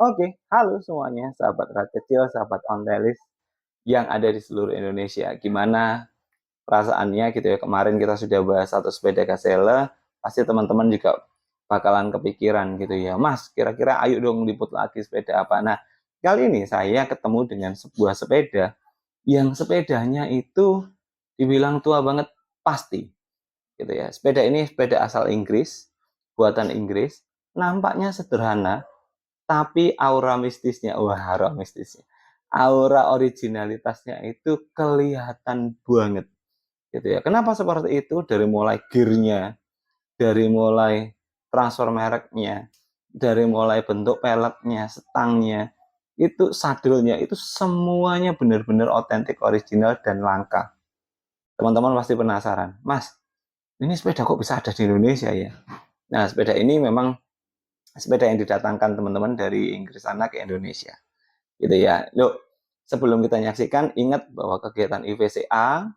Oke, halo semuanya, sahabat rakyat kecil, sahabat ontelis yang ada di seluruh Indonesia. Gimana perasaannya gitu ya? Kemarin kita sudah bahas satu sepeda Gazelle, pasti teman-teman juga bakalan kepikiran gitu ya. Mas, kira-kira ayo dong liput lagi sepeda apa? Nah, kali ini saya ketemu dengan sebuah sepeda yang sepedanya itu dibilang tua banget pasti gitu ya. Sepeda ini sepeda asal Inggris, buatan Inggris, nampaknya sederhana, tapi aura mistisnya, wah aura mistisnya, aura originalitasnya itu kelihatan banget gitu ya. Kenapa seperti itu? Dari mulai gearnya, dari mulai transfer mereknya, dari mulai bentuk peleknya, stangnya, itu sadelnya, itu semuanya benar-benar otentik, original, dan langka. Teman-teman pasti penasaran, Mas, ini sepeda kok bisa ada di Indonesia ya? Nah, sepeda ini memang sepeda yang didatangkan teman-teman dari Inggris sana ke Indonesia gitu ya. Yuk, sebelum kita menyaksikan, ingat bahwa kegiatan IVCA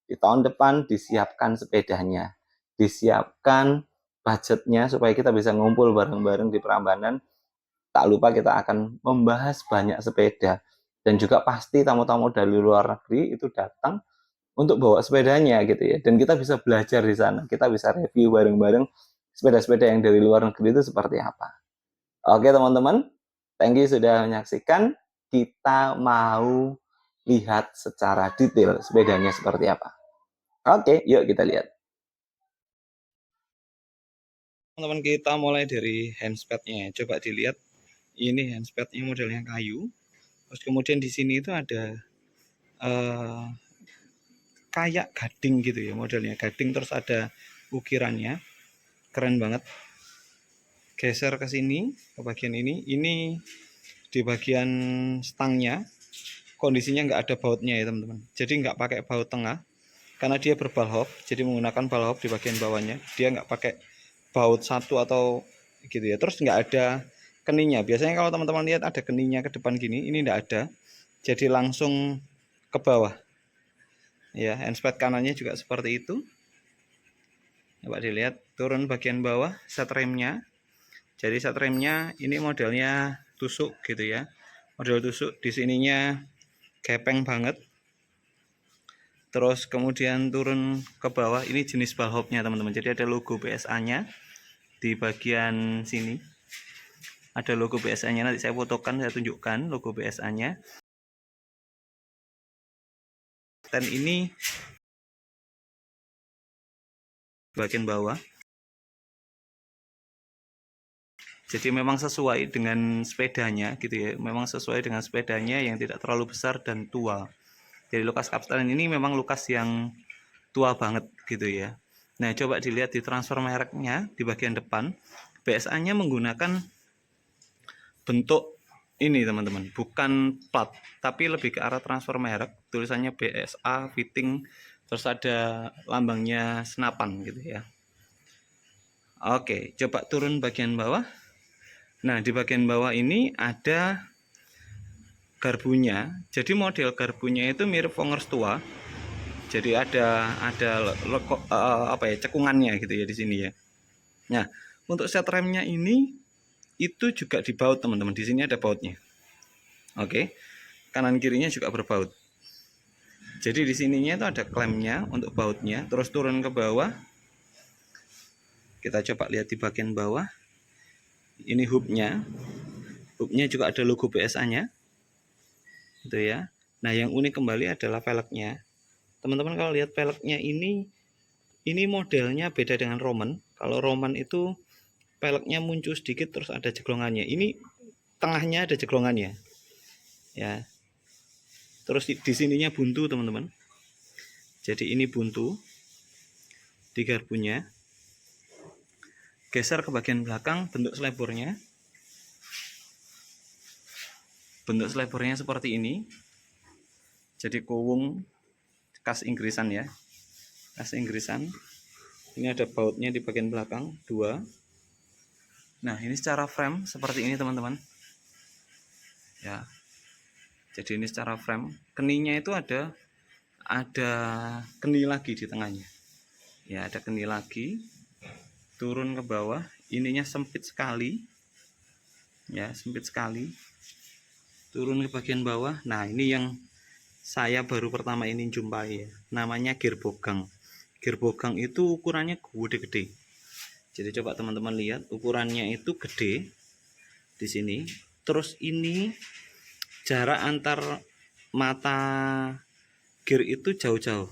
di tahun depan disiapkan sepedanya, disiapkan budgetnya supaya kita bisa ngumpul bareng-bareng di Prambanan. Tak lupa kita akan membahas banyak sepeda, dan juga pasti tamu-tamu dari luar negeri itu datang untuk bawa sepedanya gitu ya, dan kita bisa belajar di sana, kita bisa review bareng-bareng sepeda-sepeda yang dari luar negeri itu seperti apa. Oke teman-teman, thank you sudah menyaksikan. Kita mau lihat secara detail sepedanya seperti apa. Oke, yuk kita lihat. Teman-teman, kita mulai dari handspadnya. Coba dilihat, ini handspadnya modelnya kayu. Terus kemudian di sini itu ada kayak gading gitu ya, modelnya gading, terus ada ukirannya. Keren banget. Geser ke sini, ke bagian ini di bagian stangnya kondisinya nggak ada bautnya ya teman-teman, jadi nggak pakai baut tengah karena dia berbalhop, jadi menggunakan balhop di bagian bawahnya, dia nggak pakai baut satu atau gitu ya. Terus nggak ada keningnya. Biasanya kalau teman-teman lihat ada keningnya ke depan gini, ini nggak ada, jadi langsung ke bawah ya. Handspad kanannya juga seperti itu. Coba dilihat, turun bagian bawah set remnya. Jadi set remnya ini modelnya tusuk gitu ya, model tusuk. Di sininya gepeng banget. Terus kemudian turun ke bawah, ini jenis balhopnya teman-teman. Jadi ada logo BSA-nya di bagian sini. Ada logo BSA-nya, nanti saya fotokan, saya tunjukkan logo BSA-nya. Dan ini bagian bawah. Jadi memang sesuai dengan sepedanya gitu ya. Memang sesuai dengan sepedanya yang tidak terlalu besar dan tua. Jadi Lucas Capstan ini memang Lucas yang tua banget gitu ya. Nah, coba dilihat di transfer mereknya di bagian depan. BSA-nya menggunakan bentuk ini teman-teman, bukan plat, tapi lebih ke arah transfer merek. Tulisannya BSA fitting, terus ada lambangnya senapan gitu ya. Oke, coba turun bagian bawah. Nah, di bagian bawah ini ada garbunya. Jadi model garbunya itu mirip Vongers tua. Jadi ada apa ya, cekungannya gitu ya di sini ya. Nah, untuk set remnya ini itu juga dibaut teman-teman. Di sini ada bautnya. Oke. Kanan kirinya juga berbaut. Jadi di sininya itu ada klemnya untuk bautnya. Terus turun ke bawah. Kita coba lihat di bagian bawah. Ini hubnya. Hubnya juga ada logo BSA-nya. Gitu ya. Nah, yang unik kembali adalah velgnya. Teman-teman kalau lihat velgnya ini modelnya beda dengan Roman. Kalau Roman itu velgnya muncul sedikit terus ada jeglongannya. Ini tengahnya ada jeglongannya. Ya. Terus di sininya buntu, teman-teman. Jadi ini buntu di garpunya. Geser ke bagian belakang, bentuk selebornya. Bentuk selebornya seperti ini. Jadi kowung khas Inggrisan ya. Khas Inggrisan. Ini ada bautnya di bagian belakang, 2. Nah, ini secara frame seperti ini, teman-teman. Ya. Jadi ini secara frame. Keningnya itu ada keni lagi di tengahnya. Ya, ada keni lagi. Turun ke bawah, ininya sempit sekali. Ya, sempit sekali. Turun ke bagian bawah. Nah, ini yang saya baru pertama ini jumpai ya. Namanya girbogang. Girbogang itu ukurannya gede-gede. Jadi coba teman-teman lihat, ukurannya itu gede di sini. Terus ini jarak antar mata gear itu jauh-jauh.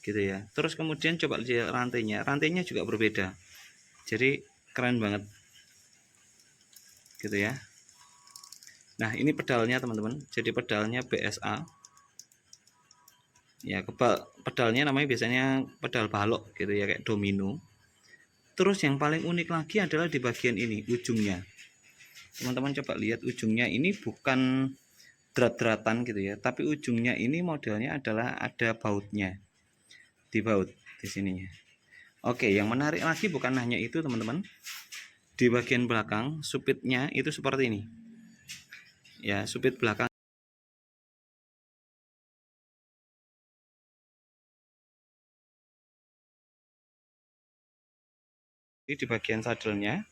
Gitu ya. Terus kemudian coba lihat rantainya. Rantainya juga berbeda. Jadi keren banget. Gitu ya. Nah, ini pedalnya teman-teman. Jadi pedalnya BSA. Ya, pedalnya namanya biasanya pedal balok gitu ya, kayak domino. Terus yang paling unik lagi adalah di bagian ini, ujungnya. Teman-teman coba lihat ujungnya ini bukan drat-dratan gitu ya, tapi ujungnya ini modelnya adalah ada bautnya. Di baut di sininya. Oke, yang menarik lagi bukan hanya itu teman-teman. Di bagian belakang supitnya itu seperti ini. Ya, supit belakang ini di bagian sadelnya.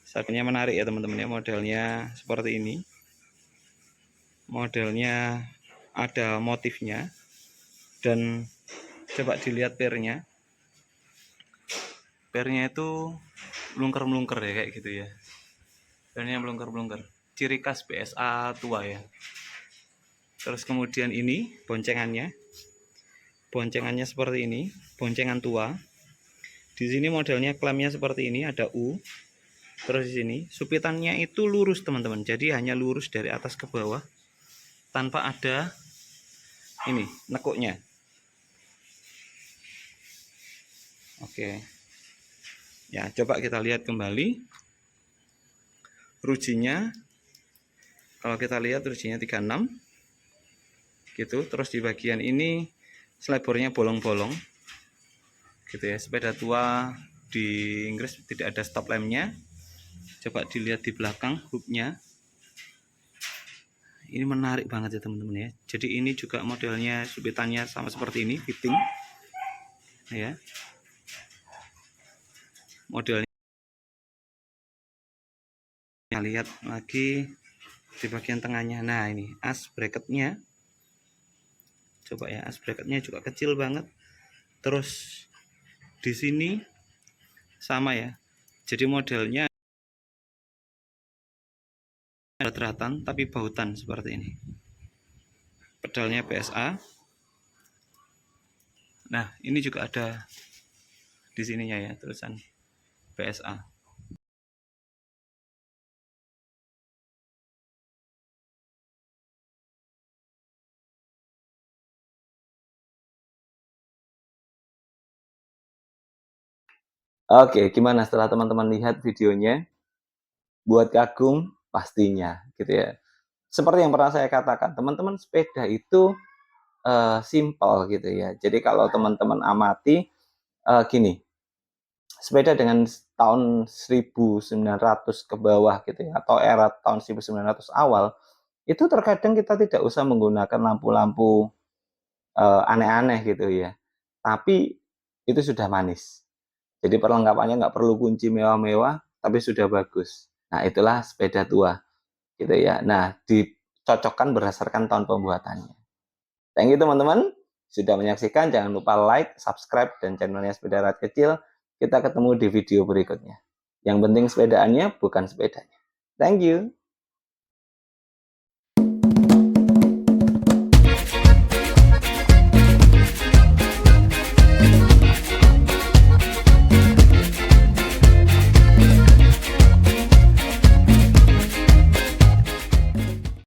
Sadelnya menarik ya teman-teman ya, modelnya seperti ini. Modelnya ada motifnya dan coba dilihat pernya itu melungker-melungker ya, kayak gitu ya, pernya melungker-melungker, ciri khas BSA tua ya. Terus kemudian ini boncengannya seperti ini, boncengan tua. Di sini modelnya klemnya seperti ini, ada U. Terus di sini supitannya itu lurus teman-teman, jadi hanya lurus dari atas ke bawah tanpa ada ini nekuknya. Oke ya, coba kita lihat kembali rujinya. Kalau kita lihat rujinya 36 gitu. Terus di bagian ini selebornya bolong-bolong gitu ya. Sepeda tua di Inggris tidak ada stop lampnya. Coba dilihat di belakang hooknya, ini menarik banget ya teman-teman ya. Jadi ini juga modelnya subitannya sama seperti ini, fitting ya. Modelnya lihat lagi di bagian tengahnya. Nah, ini as bracketnya, coba ya, as bracketnya juga kecil banget. Terus di sini sama ya, jadi modelnya drat-dratan tapi bautan seperti ini. Pedalnya BSA. Nah, ini juga ada di sininya ya, tulisan BSA. Oke, gimana setelah teman-teman lihat videonya? Buat kagum pastinya gitu ya. Seperti yang pernah saya katakan, teman-teman, sepeda itu simpel gitu ya. Jadi kalau teman-teman amati gini, sepeda dengan tahun 1900 ke bawah gitu ya, atau era tahun 1900 awal, itu terkadang kita tidak usah menggunakan lampu-lampu aneh-aneh gitu ya. Tapi itu sudah manis. Jadi perlengkapannya nggak perlu kunci mewah-mewah, tapi sudah bagus. Nah, itulah sepeda tua gitu ya. Nah, dicocokkan berdasarkan tahun pembuatannya. Thank you teman-teman sudah menyaksikan. Jangan lupa like, subscribe, dan channelnya Sepeda Rakyat Kecil. Kita ketemu di video berikutnya. Yang penting sepedaannya, bukan sepedanya. Thank you.